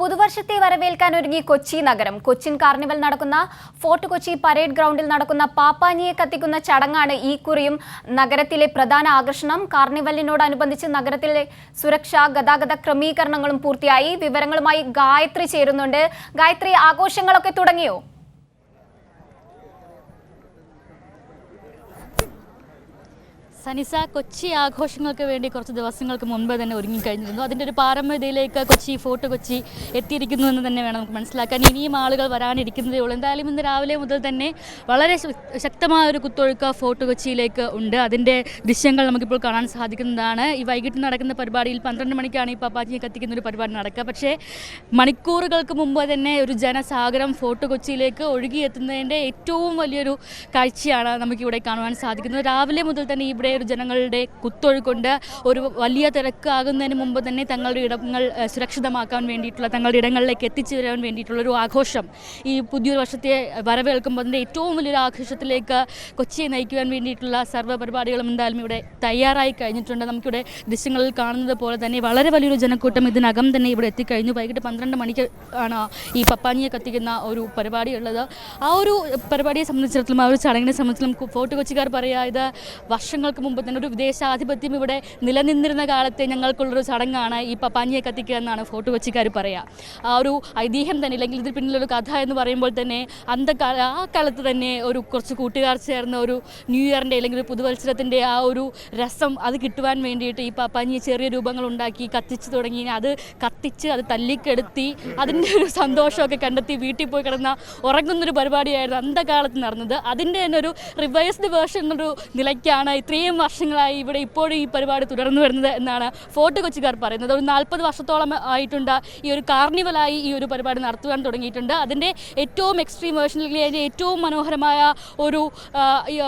പുതുവർഷത്തെ വരവേൽക്കാനൊരുങ്ങി കൊച്ചി നഗരം. കൊച്ചിൻ കാർണിവൽ നടക്കുന്ന fort Kochi parade ഗ്രൗണ്ടിൽ നടക്കുന്ന പാപ്പാഞ്ഞിയെ കത്തിക്കുന്ന ചടങ്ങാണ് ഈ കുറിയും നഗരത്തിലെ പ്രധാന ആകർഷണം. കാർണിവലിനോടനുബന്ധിച്ച് നഗരത്തിലെ സുരക്ഷാ ഗതാഗത ക്രമീകരണങ്ങളും പൂർത്തിയായി. വിവരങ്ങളുമായി ഗായത്രി ചേരുന്നുണ്ട്. ഗായത്രി, ആഘോഷങ്ങളൊക്കെ തുടങ്ങിയോ? സനിസ, കൊച്ചി ആഘോഷങ്ങൾക്ക് വേണ്ടി കുറച്ച് ദിവസങ്ങൾക്ക് മുൻപ് തന്നെ ഒരുങ്ങിക്കഴിഞ്ഞിരുന്നു. അതിൻ്റെ ഒരു പാരമ്യതയിലേക്ക് ഫോർട്ട് കൊച്ചി എത്തിയിരിക്കുന്നു എന്ന് തന്നെ വേണം നമുക്ക് മനസ്സിലാക്കാൻ. ഇനിയും ആളുകൾ വരാനിരിക്കുന്നതേ ഉള്ളൂ. എന്തായാലും ഇന്ന് രാവിലെ മുതൽ തന്നെ വളരെ ശക്തമായ ഒരു കുത്തൊഴുക്ക് ഫോർട്ട് കൊച്ചിയിലേക്ക് ഉണ്ട്. അതിൻ്റെ ദൃശ്യങ്ങൾ നമുക്കിപ്പോൾ കാണാൻ സാധിക്കുന്നതാണ്. ഈ വൈകിട്ട് നടക്കുന്ന പരിപാടിയിൽ 12 മണിക്കാണ് ഈ പാപ്പാഞ്ഞിയെ കത്തിക്കുന്ന ഒരു പരിപാടി നടക്കുക. പക്ഷേ മണിക്കൂറുകൾക്ക് മുമ്പ് തന്നെ ഒരു ജനസാഗരം ഫോർട്ട് കൊച്ചിയിലേക്ക് ഒഴുകിയെത്തുന്നതിൻ്റെ ഏറ്റവും വലിയൊരു കാഴ്ചയാണ് നമുക്കിവിടെ കാണുവാൻ സാധിക്കുന്നത്. രാവിലെ മുതൽ തന്നെ ഇവിടെ ഒരു ജനങ്ങളുടെ കുത്തൊഴുക്കുണ്ട്. ഒരു വലിയ തിരക്കാകുന്നതിന് മുമ്പ് തന്നെ തങ്ങളുടെ ഇടങ്ങൾ സുരക്ഷിതമാക്കാൻ വേണ്ടിയിട്ടുള്ള, തങ്ങളുടെ ഇടങ്ങളിലേക്ക് എത്തിച്ചു തരാൻ വേണ്ടിയിട്ടുള്ളൊരു ആഘോഷം ഈ പുതിയൊരു വർഷത്തെ വരവേൽക്കുമ്പോൾ അതിൻ്റെ ഏറ്റവും വലിയൊരു ആഘോഷത്തിലേക്ക് കൊച്ചിയെ നയിക്കുവാൻ വേണ്ടിയിട്ടുള്ള സർവ്വ പരിപാടികളും എന്തായാലും ഇവിടെ തയ്യാറായി കഴിഞ്ഞിട്ടുണ്ട്. നമുക്കിവിടെ ദൃശ്യങ്ങളിൽ കാണുന്നത് പോലെ തന്നെ വളരെ വലിയൊരു ജനക്കൂട്ടം ഇതിനകം തന്നെ ഇവിടെ എത്തിക്കഴിഞ്ഞു. വൈകിട്ട് 12 മണിക്ക് ആണ് ഈ പപ്പാഞ്ഞിയെ കത്തിക്കുന്ന ഒരു പരിപാടി ഉള്ളത്. ആ ഒരു പരിപാടിയെ സംബന്ധിച്ചിടത്തോളം, ആ ഒരു ചടങ്ങിനെ സംബന്ധിച്ചിടത്തോളം ഫോർട്ട് കൊച്ചിക്കാർ പറയുക, ഇത് വർഷങ്ങൾക്ക് മുമ്പ് തന്നെ ഒരു വിദേശാധിപത്യം ഇവിടെ നിലനിന്നിരുന്ന കാലത്തെ ഞങ്ങൾക്കുള്ളൊരു ചടങ്ങാണ് ഈ പപ്പാഞ്ഞിയെ കത്തിക്കുക എന്നാണ് ഫോർട്ട് കൊച്ചിക്കാർ പറയുക. ആ ഒരു ഐതിഹ്യം തന്നെ, അല്ലെങ്കിൽ ഇതിൽ പിന്നിലൊരു കഥ എന്ന് പറയുമ്പോൾ തന്നെ ആ കാലത്ത് തന്നെ കുറച്ച് കൂട്ടുകാർ ചേർന്ന ഒരു ന്യൂ ഇയറിൻ്റെ അല്ലെങ്കിൽ ഒരു പുതുവത്സരത്തിൻ്റെ ആ ഒരു രസം അത് കിട്ടുവാൻ വേണ്ടിയിട്ട് ഈ പപ്പാഞ്ഞിയെ ചെറിയ രൂപങ്ങളുണ്ടാക്കി കത്തിച്ച് തുടങ്ങി. അത് കത്തിച്ച് അത് തല്ലിക്കെടുത്തി അതിൻ്റെ ഒരു സന്തോഷമൊക്കെ കണ്ടെത്തി വീട്ടിൽ പോയി കിടന്ന ഉറങ്ങുന്നൊരു പരിപാടിയായിരുന്നു അന്തകാലത്ത് നടന്നത്. അതിൻ്റെ തന്നെ ഒരു റിവൈസ്ഡ് വേർഷൻ എന്നൊരു നിലയ്ക്കാണ് ഇത്രയും വർഷങ്ങളായി ഇവിടെ ഇപ്പോഴും ഈ പരിപാടി തുടർന്നു വരുന്നത് എന്നാണ് ഫോർട്ട് കൊച്ചിക്കാർ പറയുന്നത്. ഒരു 40 വർഷത്തോളം ആയിട്ടുണ്ട് ഈ ഒരു കാർണിവലായി ഈ ഒരു പരിപാടി നടത്തുവാൻ തുടങ്ങിയിട്ടുണ്ട്. അതിൻ്റെ ഏറ്റവും എക്സ്ട്രീം വേർഷനിൽ അതിൻ്റെ ഏറ്റവും മനോഹരമായ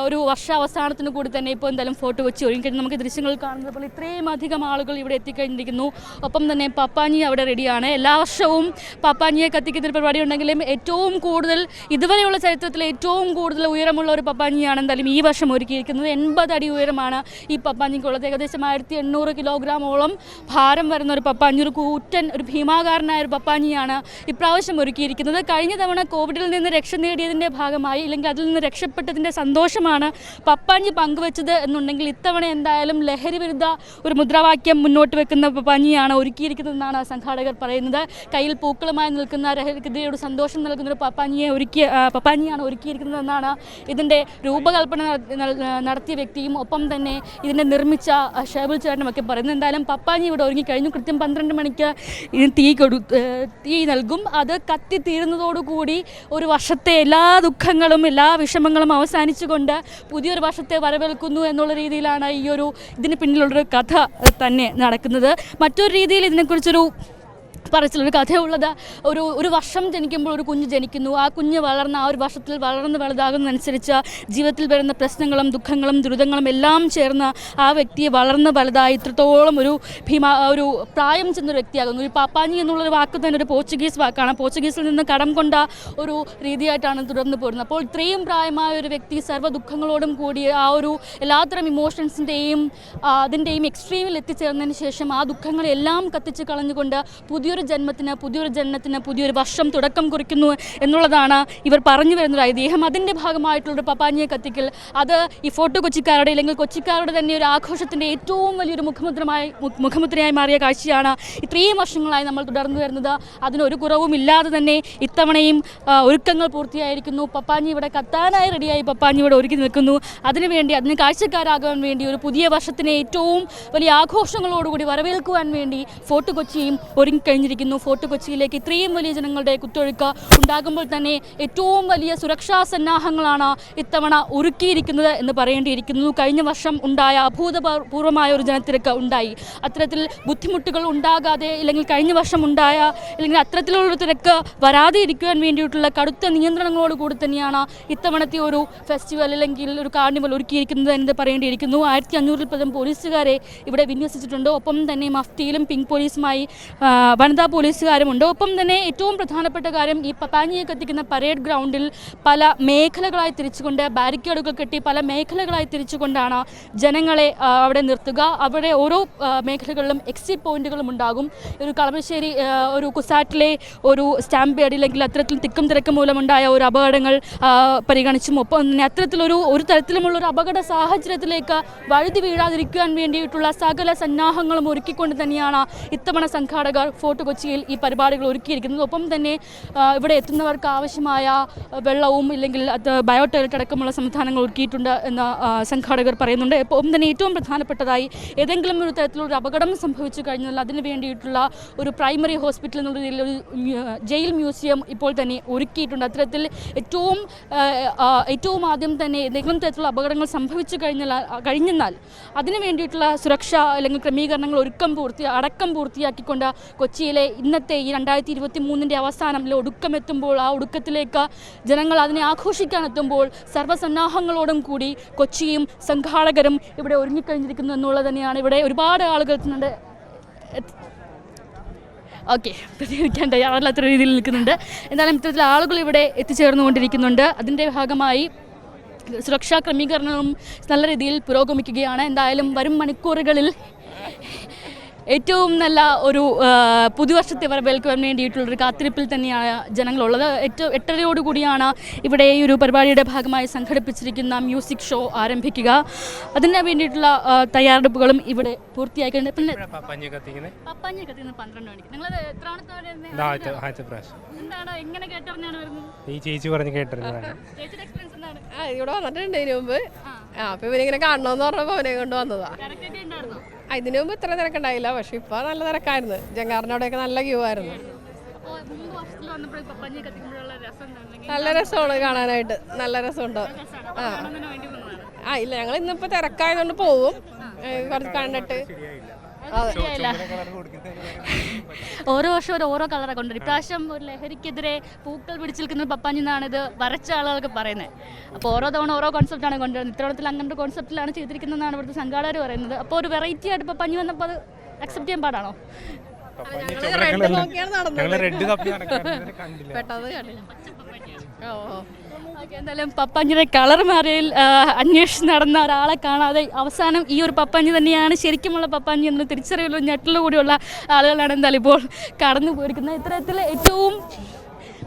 ഒരു വർഷാവസാനത്തിന് കൂടി തന്നെ ഇപ്പോൾ എന്തായാലും ഫോർട്ട് കൊച്ചി ഒരുങ്ങിക്കഴിഞ്ഞു. നമുക്ക് ദൃശ്യങ്ങൾ കാണുന്നത് പോലെ ഇത്രയും അധികം ആളുകൾ ഇവിടെ എത്തിക്കഴിഞ്ഞിരിക്കുന്നു. ഒപ്പം തന്നെ പപ്പാഞ്ഞി അവിടെ റെഡിയാണ്. എല്ലാ വർഷവും പപ്പാഞ്ഞിയെ കത്തിക്കുന്ന ഒരു പരിപാടി ഉണ്ടെങ്കിലും ഏറ്റവും കൂടുതൽ ഇതുവരെയുള്ള ചരിത്രത്തിൽ ഏറ്റവും കൂടുതൽ ഉയരമുള്ള ഒരു പപ്പാഞ്ഞിയാണ് എന്തായാലും ഈ വർഷം ഒരുക്കിയിരിക്കുന്നത്. 80 അടി ഉയരമാണ് ഈ പപ്പാഞ്ഞിക്കുള്ളത്. ഏകദേശം 1800 കിലോഗ്രാമോളം ഭാരം വരുന്ന ഒരു പപ്പാഞ്ഞി, ഒരു കൂറ്റൻ, ഒരു ഭീമാകാരനായ ഒരു പപ്പാഞ്ഞിയാണ് ഇപ്രാവശ്യം ഒരുക്കിയിരിക്കുന്നത്. കഴിഞ്ഞ തവണ കോവിഡിൽ നിന്ന് രക്ഷ നേടിയതിൻ്റെ ഭാഗമായി, അല്ലെങ്കിൽ അതിൽ നിന്ന് രക്ഷപ്പെട്ടതിൻ്റെ സന്തോഷമാണ് പപ്പാഞ്ഞി പങ്കുവെച്ചത് എന്നുണ്ടെങ്കിൽ ഇത്തവണ എന്തായാലും ലഹരി വിരുദ്ധ ഒരു മുദ്രാവാക്യം മുന്നോട്ട് വെക്കുന്ന പപ്പാഞ്ഞിയാണ് ഒരുക്കിയിരിക്കുന്നതെന്നാണ് സംഘാടകർ പറയുന്നത്. കയ്യിൽ പൂക്കളുമായി നിൽക്കുന്ന ലഹരിക്കെതിരെയൊരു സന്തോഷം നൽകുന്ന ഒരു പപ്പാഞ്ഞിയാണ് ഒരുക്കിയിരിക്കുന്നതെന്നാണ് ഇതിൻ്റെ രൂപകൽപ്പന നടത്തിയ വ്യക്തിയും ഒപ്പം തന്നെ ഇതിനെ നിർമ്മിച്ച ഷേബിൾ ചേട്ടനും ഒക്കെ പറയുന്നത്. എന്തായാലും പപ്പാഞ്ഞി ഇവിടെ ഒരുങ്ങിക്കഴിഞ്ഞു. കൃത്യം 12 മണിക്ക് തീ നൽകും. അത് കത്തിത്തീരുന്നതോടുകൂടി ഒരു വർഷത്തെ എല്ലാ ദുഃഖങ്ങളും എല്ലാ വിഷമങ്ങളും അവസാനിച്ചുകൊണ്ട് പുതിയൊരു വർഷത്തെ വരവേൽക്കുന്നു എന്നുള്ള രീതിയിലാണ് ഇതിന് പിന്നിലുള്ളൊരു കഥ തന്നെ നടക്കുന്നത്. മറ്റൊരു രീതിയിൽ ഇതിനെക്കുറിച്ചൊരു പറച്ചിലൊരു കഥയുള്ളത്, ഒരു വർഷം ജനിക്കുമ്പോൾ ഒരു കുഞ്ഞ് ജനിക്കുന്നു. ആ കുഞ്ഞ് വളർന്ന് ആ ഒരു വർഷത്തിൽ വളർന്ന് വലുതാകുന്നതനുസരിച്ച് ജീവിതത്തിൽ വരുന്ന പ്രശ്നങ്ങളും ദുഃഖങ്ങളും ദുരിതങ്ങളും എല്ലാം ചേർന്ന് ആ വ്യക്തിയെ വളർന്ന് വലുതായി ഇത്രത്തോളം ഒരു പ്രായം ചെന്നൊരു വ്യക്തിയാകുന്നു. ഒരു പാപ്പാഞ്ഞി എന്നുള്ളൊരു വാക്ക് തന്നെ ഒരു പോർച്ചുഗീസ് വാക്കാണ്. പോർച്ചുഗീസിൽ നിന്ന് കടം കൊണ്ട ഒരു രീതിയായിട്ടാണ് തുടർന്ന് പോരുന്നത്. അപ്പോൾ ഇത്രയും പ്രായമായ ഒരു വ്യക്തി സർവ്വ ദുഃഖങ്ങളോടും കൂടി ആ ഒരു എല്ലാത്തരം ഇമോഷൻസിൻ്റെയും അതിൻ്റെയും എക്സ്ട്രീമിൽ എത്തിച്ചേർന്നതിന് ശേഷം ആ ദുഃഖങ്ങളെല്ലാം കത്തിച്ച് കളഞ്ഞുകൊണ്ട് പുതിയൊരു ജന്മത്തിന് പുതിയൊരു വർഷം തുടക്കം കുറിക്കുന്നു എന്നുള്ളതാണ് ഇവർ പറഞ്ഞു വരുന്നൊരു ഐതിഹ്യം. അതിൻ്റെ ഭാഗമായിട്ടുള്ളൊരു പപ്പാഞ്ഞിയെ കത്തിക്കൽ, അത് ഈ ഫോർട്ട് കൊച്ചിക്കാരുടെ അല്ലെങ്കിൽ കൊച്ചിക്കാരുടെ തന്നെ ഒരു ആഘോഷത്തിൻ്റെ ഏറ്റവും വലിയൊരു മുഖമുദ്രയായി മാറിയ കാഴ്ചയാണ് ഇത്രയും വർഷങ്ങളായി നമ്മൾ തുടർന്നു വരുന്നത്. അതിനൊരു കുറവുമില്ലാതെ തന്നെ ഇത്തവണയും ഒരുക്കങ്ങൾ പൂർത്തിയായിരിക്കുന്നു. പപ്പാഞ്ഞി ഇവിടെ കത്താനായി റെഡിയായി പപ്പാഞ്ഞി ഇവിടെ ഒരുക്കി നിൽക്കുന്നു. അതിന് കാഴ്ചക്കാരാകാൻ വേണ്ടി ഒരു പുതിയ വർഷത്തിനെ ഏറ്റവും വലിയ ആഘോഷങ്ങളോടുകൂടി വരവേൽക്കുവാൻ വേണ്ടി ഫോർട്ട് കൊച്ചിയും ഒരുങ്ങിക്കഴിഞ്ഞിരിക്കുന്നു. ഫോർട്ട് കൊച്ചിയിലേക്ക് ഇത്രയും വലിയ ജനങ്ങളുടെ കുത്തൊഴുക്ക് ഉണ്ടാകുമ്പോൾ തന്നെ ഏറ്റവും വലിയ സുരക്ഷാ സന്നാഹങ്ങളാണ് ഇത്തവണ ഒരുക്കിയിരിക്കുന്നത് എന്ന് പറയേണ്ടിയിരിക്കുന്നു. കഴിഞ്ഞ വർഷം ഉണ്ടായ അഭൂതപൂർവമായ ഒരു ജനത്തിരക്ക് ഉണ്ടായി. അത്തരത്തിൽ ബുദ്ധിമുട്ടുകൾ ഉണ്ടാകാതെ, അല്ലെങ്കിൽ കഴിഞ്ഞ വർഷം ഉണ്ടായ അല്ലെങ്കിൽ അത്തരത്തിലുള്ളൊരു തിരക്ക് വരാതെ ഇരിക്കുവാൻ വേണ്ടിയിട്ടുള്ള കടുത്ത നിയന്ത്രണങ്ങളോട് കൂടി തന്നെയാണ് ഇത്തവണത്തെ ഒരു ഫെസ്റ്റിവൽ അല്ലെങ്കിൽ ഒരു കാർണിവൽ ഒരുക്കിയിരിക്കുന്നത് എന്ന് പറയേണ്ടിയിരിക്കുന്നു. 1500-ൽ പരം പോലീസുകാരെ ഇവിടെ വിന്യസിച്ചിട്ടുണ്ട്. ഒപ്പം തന്നെ മഫ്തിയിലും പിങ്ക് പോലീസുമായി വനിതാ വനിതാ പോലീസുകാരുമുണ്ട്. ഒപ്പം തന്നെ ഏറ്റവും പ്രധാനപ്പെട്ട കാര്യം ഈ പപ്പാഞ്ഞിയെ കത്തിക്കുന്ന പരേഡ് ഗ്രൗണ്ടിൽ പല മേഖലകളായി തിരിച്ചുകൊണ്ട് ബാരിക്കേഡുകൾ കെട്ടി പല മേഖലകളായി തിരിച്ചുകൊണ്ടാണ് ജനങ്ങളെ അവിടെ നിർത്തുക. അവിടെ ഓരോ മേഖലകളിലും എക്സിറ്റ് പോയിന്റുകളും ഉണ്ടാകും. ഒരു കളമശ്ശേരി ഒരു കുസാറ്റിലെ ഒരു സ്റ്റാമ്പ് ഇല്ലെങ്കിൽ അത്തരത്തിൽ തിക്കും തിരക്കും മൂലമുണ്ടായ ഒരു അപകടങ്ങൾ പരിഗണിച്ചും ഒപ്പം തന്നെ അത്തരത്തിലൊരു തരത്തിലുമുള്ള ഒരു അപകട സാഹചര്യത്തിലേക്ക് വഴുതി വീഴാതിരിക്കാൻ വേണ്ടിയിട്ടുള്ള സകല സന്നാഹങ്ങളും ഒരുക്കിക്കൊണ്ട് തന്നെയാണ് ഇത്തവണ സംഘാടകർ ഫോർട്ട് കൊച്ചിയിൽ ഈ പരിപാടികൾ ഒരുക്കിയിരിക്കുന്നത്. ഒപ്പം തന്നെ ഇവിടെ എത്തുന്നവർക്ക് ആവശ്യമായ വെള്ളവും ഇല്ലെങ്കിൽ അത് ബയോടോയ്ലറ്റ് അടക്കമുള്ള സംവിധാനങ്ങൾ ഒരുക്കിയിട്ടുണ്ട് എന്ന് സംഘാടകർ പറയുന്നുണ്ട്. ഒപ്പം തന്നെ ഏറ്റവും പ്രധാനപ്പെട്ടതായി ഏതെങ്കിലും ഒരു തരത്തിലൊരു അപകടം സംഭവിച്ചു കഴിഞ്ഞാൽ അതിന് വേണ്ടിയിട്ടുള്ള ഒരു പ്രൈമറി ഹോസ്പിറ്റൽ എന്നുള്ള രീതിയിൽ ഒരു ജയിൽ മ്യൂസിയം ഇപ്പോൾ തന്നെ ഒരുക്കിയിട്ടുണ്ട്. അത്തരത്തിൽ ഏറ്റവും ആദ്യം തന്നെ ഏതെങ്കിലും തരത്തിലുള്ള അപകടങ്ങൾ സംഭവിച്ചു കഴിഞ്ഞെന്നാൽ അതിനു വേണ്ടിയിട്ടുള്ള സുരക്ഷ അല്ലെങ്കിൽ ക്രമീകരണങ്ങൾ അടക്കം പൂർത്തിയാക്കിക്കൊണ്ട് കൊച്ചിയിലെ ഇന്നത്തെ ഈ 2023 അവസാനം ഒടുക്കമെത്തുമ്പോൾ ആ ഒടുക്കത്തിലേക്ക് ജനങ്ങൾ അതിനെ ആഘോഷിക്കാനെത്തുമ്പോൾ സർവ്വസന്നാഹങ്ങളോടും കൂടി കൊച്ചിയും സംഘാടകരും ഇവിടെ ഒരുങ്ങിക്കഴിഞ്ഞിരിക്കുന്നു എന്നുള്ളത് തന്നെയാണ്. ഇവിടെ ഒരുപാട് ആളുകൾ എത്തുന്നുണ്ട്. ഓക്കെ, പ്രതികരിക്കാൻ തയ്യാറല്ലാത്ത രീതിയിൽ നിൽക്കുന്നുണ്ട്. എന്തായാലും ഇത്തരത്തിൽ ആളുകൾ ഇവിടെ എത്തിച്ചേർന്നുകൊണ്ടിരിക്കുന്നുണ്ട്. അതിൻ്റെ ഭാഗമായി സുരക്ഷാ ക്രമീകരണവും നല്ല രീതിയിൽ പുരോഗമിക്കുകയാണ്. എന്തായാലും വരും മണിക്കൂറുകളിൽ ഏറ്റവും നല്ല ഒരു പുതുവർഷത്തെ വരവേൽക്കാൻ വേണ്ടിയിട്ടുള്ളൊരു കാത്തിരിപ്പിൽ തന്നെയാണ് ജനങ്ങളുള്ളത്. 8:30 ഇവിടെ ഈ ഒരു പരിപാടിയുടെ ഭാഗമായി സംഘടിപ്പിച്ചിരിക്കുന്ന മ്യൂസിക് ഷോ ആരംഭിക്കുക. അതിന് വേണ്ടിയിട്ടുള്ള തയ്യാറെടുപ്പുകളും ഇവിടെ പൂർത്തിയാക്കിയിട്ടുണ്ട്. പിന്നെ പപ്പാഞ്ഞി കത്തിക്കുന്ന 12 മണിക്ക് നിങ്ങൾ എന്താണ് എങ്ങനെ കേട്ടറിഞ്ഞാണ് വരുന്നത്? ഈ ചേച്ചി പറഞ്ഞ് കേട്ടിരുന്നതാണ്. ചേച്ചിയുടെ എക്സ്പീരിയൻസ് എന്താണ്? ഇവിടെ വന്നിട്ടുണ്ട് ഇതിനു മുമ്പ്. അപ്പൊ ഇവനിങ്ങനെ കാണണമെന്ന് പറഞ്ഞപ്പോ അവനെ കൊണ്ട് വന്നതാ. തിരക്കൊക്കെ ഉണ്ടായിരുന്നോ? ഇതിനു മുമ്പ് ഇത്ര തിരക്കുണ്ടായില്ല, പക്ഷെ ഇപ്പൊ നല്ല തിരക്കായിരുന്നു. ജങ്കാറിനോടെയൊക്കെ നല്ല ക്യൂ ആയിരുന്നു. നല്ല രസമാണ് കാണാനായിട്ട്, നല്ല രസമുണ്ട്. ഇല്ല, ഞങ്ങൾ ഇന്നിപ്പോ തിരക്കായതുകൊണ്ട് പോവും, കുറച്ച് കണ്ടിട്ട്. ഓരോ വർഷവും ഓരോ കളറാണ് കൊണ്ടുവരും. ഇപ്രാവശ്യം ഒരു ലഹരിക്കെതിരെ പൂക്കൾ പിടിച്ചു നിൽക്കുന്ന പപ്പാഞ്ഞി എന്നാണ് ഇത് വരച്ച ആളുകൾക്ക് പറയുന്നത്. അപ്പോൾ ഓരോ തവണ ഓരോ കോൺസെപ്റ്റാണ് കൊണ്ടുവരുന്നത്. ഇത്തവണത്തിൽ അങ്ങനത്തെ കോൺസെപ്റ്റിലാണ് ചെയ്തിരിക്കുന്നതെന്നാണ് ഇവിടുത്തെ സംഘാടകർ പറയുന്നത്. അപ്പോൾ ഒരു വെറൈറ്റി ആയിട്ട് പപ്പാഞ്ഞി വന്നപ്പോൾ അത് അക്സെപ്റ്റ് ചെയ്യാൻ പാടാണോ? എന്തായാലും പപ്പാഞ്ഞിയുടെ കളർ മാറിയതിൽ അന്വേഷിച്ച് നടന്ന ഒരാളെ കാണാതെ അവസാനം ഈ ഒരു പപ്പാഞ്ഞി തന്നെയാണ് ശരിക്കുമുള്ള പപ്പാഞ്ഞി എന്ന് തിരിച്ചറിയലും ഞെട്ടലോടുകൂടിയുള്ള ആളുകളാണ് എന്തായാലും ഇപ്പോൾ കടന്നു പോയിരിക്കുന്നത്. ഇത്തരത്തിൽ ഏറ്റവും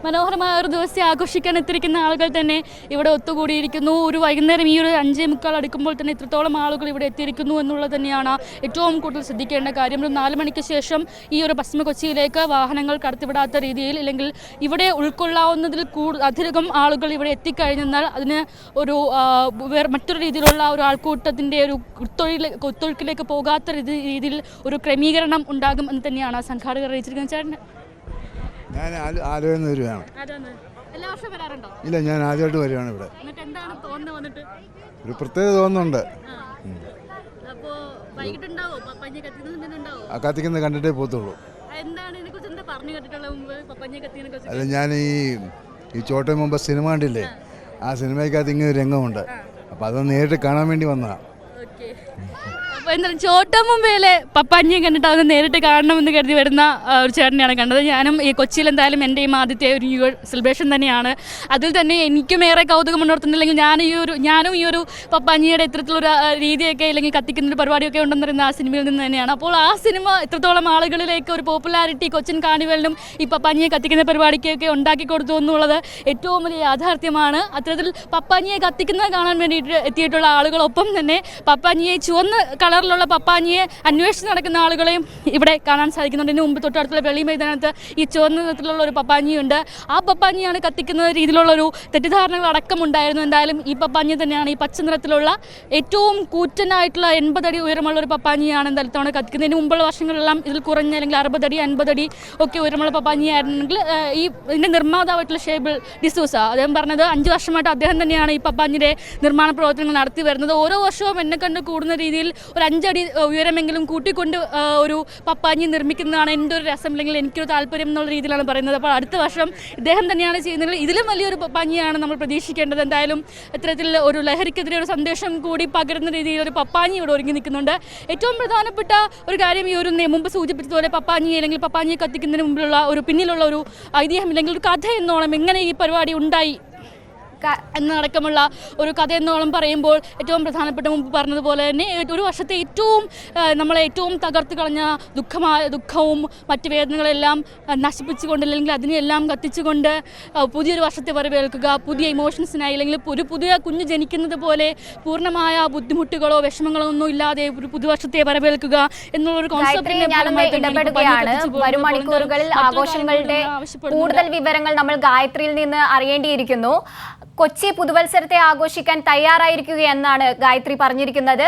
മനോഹരമായ ഒരു ദിവസം ആഘോഷിക്കാൻ എത്തിയിരിക്കുന്ന ആളുകൾ തന്നെ ഇവിടെ ഒത്തുകൂടിയിരിക്കുന്നു. ഒരു വൈകുന്നേരം ഈ ഒരു 5:45 അടുക്കുമ്പോൾ തന്നെ ഇത്രത്തോളം ആളുകൾ ഇവിടെ എത്തിയിരിക്കുന്നു എന്നുള്ളത് തന്നെയാണ് ഏറ്റവും കൂടുതൽ ശ്രദ്ധിക്കേണ്ട കാര്യം. ഒരു 4 മണിക്ക് ശേഷം ഈ ഒരു പശ്ചിമ കൊച്ചിയിലേക്ക് വാഹനങ്ങൾ കടത്തിവിടാത്ത രീതിയിൽ അല്ലെങ്കിൽ ഇവിടെ ഉൾക്കൊള്ളാവുന്നതിൽ അധികം ആളുകൾ ഇവിടെ എത്തിക്കഴിഞ്ഞാൽ അതിന് ഒരു മറ്റൊരു രീതിയിലുള്ള ഒരു ആൾക്കൂട്ടത്തിൻ്റെ ഒരു കുത്തൊഴുക്കിലേക്ക് പോകാത്ത രീതിയിൽ ഒരു ക്രമീകരണം ഉണ്ടാകും എന്ന് തന്നെയാണ് സംഘാടകർ അറിയിച്ചിരിക്കുന്നത്. ചേട്ടൻ ഞാൻ ആലുവയിൽ നിന്ന് വരുവാണ്. ഇല്ല, ഞാൻ ആദ്യമായിട്ട് വരുവാണ് ഇവിടെ. ഒരു പ്രത്യേകത തോന്നുന്നുണ്ട്. കത്തിക്കുന്നത് കണ്ടിട്ടേ പോത്തുള്ളൂ. അല്ല, ഞാൻ ഈ ചോട്ടം മുമ്പ് സിനിമ കണ്ടില്ലേ, ആ സിനിമയ്ക്കകത്ത് ഇങ്ങനെ ഒരു രംഗമുണ്ട്. അപ്പം അതൊന്ന് നേരിട്ട് കാണാൻ വേണ്ടി വന്നതാണ്. അപ്പോൾ എന്തായാലും ചോട്ടാ മുംബൈയിലെ പപ്പാഞ്ഞിയെ കണ്ടിട്ട് അതൊന്ന് നേരിട്ട് കാണണമെന്ന് കരുതി വരുന്ന ഒരു ചേട്ടനെയാണ് കണ്ടത്. ഞാനും ഈ കൊച്ചിയിൽ എന്തായാലും എൻ്റെയും ആദ്യത്തെ ഒരു ന്യൂ ഇയർ സെലിബ്രേഷൻ തന്നെയാണ്. അതിൽ തന്നെ എനിക്കും ഏറെ കൗതുകം ഉണർത്തുന്നില്ലെങ്കിൽ ഞാനും ഈ ഒരു പപ്പാഞ്ഞിയുടെ ഇത്തരത്തിലൊരു രീതിയൊക്കെ അല്ലെങ്കിൽ കത്തിക്കുന്നൊരു പരിപാടിയൊക്കെ ഉണ്ടെന്ന് പറയുന്ന ആ സിനിമയിൽ നിന്ന് തന്നെയാണ്. അപ്പോൾ ആ സിനിമ ഇത്രത്തോളം ആളുകളിലേക്ക് ഒരു പോപ്പുലാരിറ്റി കൊച്ചിൻ കാർണിവലിനും ഈ പപ്പാഞ്ഞിയെ കത്തിക്കുന്ന പരിപാടിക്കൊക്കെ ഉണ്ടാക്കി കൊടുത്തു എന്നുള്ളത് ഏറ്റവും വലിയ യാഥാർത്ഥ്യമാണ്. അത്തരത്തിൽ പപ്പാഞ്ഞിയെ കത്തിക്കുന്നത് കാണാൻ വേണ്ടിയിട്ട് എത്തിയിട്ടുള്ള ആളുകളൊപ്പം തന്നെ പപ്പാഞ്ഞിയെ ചുവന്ന കളറിലുള്ള പപ്പാഞ്ഞിയെ അന്വേഷിച്ച് നടക്കുന്ന ആളുകളെയും ഇവിടെ കാണാൻ സാധിക്കുന്നുണ്ട്. ഇതിന് മുമ്പ് തൊട്ടടുത്തുള്ള വെളി മൈതാനത്ത് ഈ ചുവന്ന നിറത്തിലുള്ള ഒരു പപ്പാഞ്ഞിയുണ്ട്. ആ പപ്പാഞ്ഞിയാണ് കത്തിക്കുന്ന രീതിയിലുള്ളൊരു തെറ്റിദ്ധാരണകൾ അടക്കമുണ്ടായിരുന്നു. എന്തായാലും ഈ പപ്പാഞ്ഞി തന്നെയാണ് ഈ പച്ച നിറത്തിലുള്ള ഏറ്റവും കൂറ്റനായിട്ടുള്ള 80 അടി ഉയരമുള്ള ഒരു പപ്പാഞ്ഞിയാണ് എന്തായാലും തവണ കത്തിക്കുന്നത്. ഇതിന് മുമ്പുള്ള വർഷങ്ങളിലെല്ലാം ഇതിൽ കുറഞ്ഞ അല്ലെങ്കിൽ 60 അടി 50 അടി ഒക്കെ ഉയരമുള്ള പപ്പാഞ്ഞിയായിരുന്നെങ്കിൽ ഇതിൻ്റെ നിർമ്മാതാവായിട്ടുള്ള ഷേബിൾ ഡിസൂസ അദ്ദേഹം പറഞ്ഞത് 5 വർഷമായിട്ട് അദ്ദേഹം തന്നെയാണ് ഈ പപ്പാഞ്ഞിയുടെ നിർമ്മാണ പ്രവർത്തനങ്ങൾ നടത്തി വരുന്നത്. ഓരോ വർഷവും എന്നെ കണ്ട് കൂടുന്ന രീതിയിൽ ഒരു 5 അടി ഉയരമെങ്കിലും കൂട്ടിക്കൊണ്ട് ഒരു പപ്പാഞ്ഞി നിർമ്മിക്കുന്നതാണ് എൻ്റെ ഒരു രസം, അല്ലെങ്കിൽ എനിക്കൊരു താല്പര്യം എന്നുള്ള രീതിയിലാണ് പറയുന്നത്. അപ്പോൾ അടുത്ത വർഷം ഇദ്ദേഹം തന്നെയാണ് ചെയ്യുന്നത്. ഇതിലും വലിയൊരു പപ്പാഞ്ഞിയാണ് നമ്മൾ പ്രതീക്ഷിക്കേണ്ടത്. എന്തായാലും ഇത്തരത്തിൽ ഒരു ലഹരിക്കെതിരെ ഒരു സന്ദേശം കൂടി പകരുന്ന രീതിയിൽ ഒരു പപ്പാഞ്ഞി ഇവിടെ ഒരുങ്ങി നിൽക്കുന്നുണ്ട്. ഏറ്റവും പ്രധാനപ്പെട്ട ഒരു കാര്യം ഈ ഒരു മുമ്പ് സൂചിപ്പിച്ചതുപോലെ പപ്പാഞ്ഞി അല്ലെങ്കിൽ പപ്പാഞ്ഞിയെ കത്തിക്കുന്നതിന് മുമ്പിലുള്ള ഒരു പിന്നിലുള്ള ഒരു ഐതിഹ്യം അല്ലെങ്കിൽ ഒരു കഥ എന്നോണം എങ്ങനെ ഈ പരിപാടി ഉണ്ടായി എന്നടക്കമുള്ള ഒരു കഥ എന്നോളം പറയുമ്പോൾ ഏറ്റവും പ്രധാനപ്പെട്ട മുമ്പ് പറഞ്ഞതുപോലെ തന്നെ ഒരു വർഷത്തെ നമ്മളെ ഏറ്റവും തകർത്ത് കളഞ്ഞ ദുഃഖവും മറ്റ് വേദനകളെല്ലാം നശിപ്പിച്ചുകൊണ്ട് അല്ലെങ്കിൽ അതിനെല്ലാം കത്തിച്ചുകൊണ്ട് പുതിയൊരു വർഷത്തെ വരവേൽക്കുക, പുതിയ ഇമോഷൻസിനായി അല്ലെങ്കിൽ ഒരു പുതിയ കുഞ്ഞ് ജനിക്കുന്നത് പോലെ പൂർണ്ണമായ ബുദ്ധിമുട്ടുകളോ വിഷമങ്ങളോ ഒന്നും ഇല്ലാതെ ഒരു പുതുവർഷത്തെ വരവേൽക്കുക എന്നുള്ളൊരു ഇടപെടുകയാണ്. വരും മണിക്കൂറുകളിൽ ആഘോഷങ്ങളുടെ കൂടുതൽ വിവരങ്ങൾ നമ്മൾ ഗായത്രിയിൽ നിന്ന് അറിയേണ്ടിയിരിക്കുന്നു. കൊച്ചി പുതുവത്സരത്തെ ആഘോഷിക്കാൻ തയ്യാറായിരിക്കുകയെന്നാണ് ഗായത്രി പറഞ്ഞിരിക്കുന്നത്.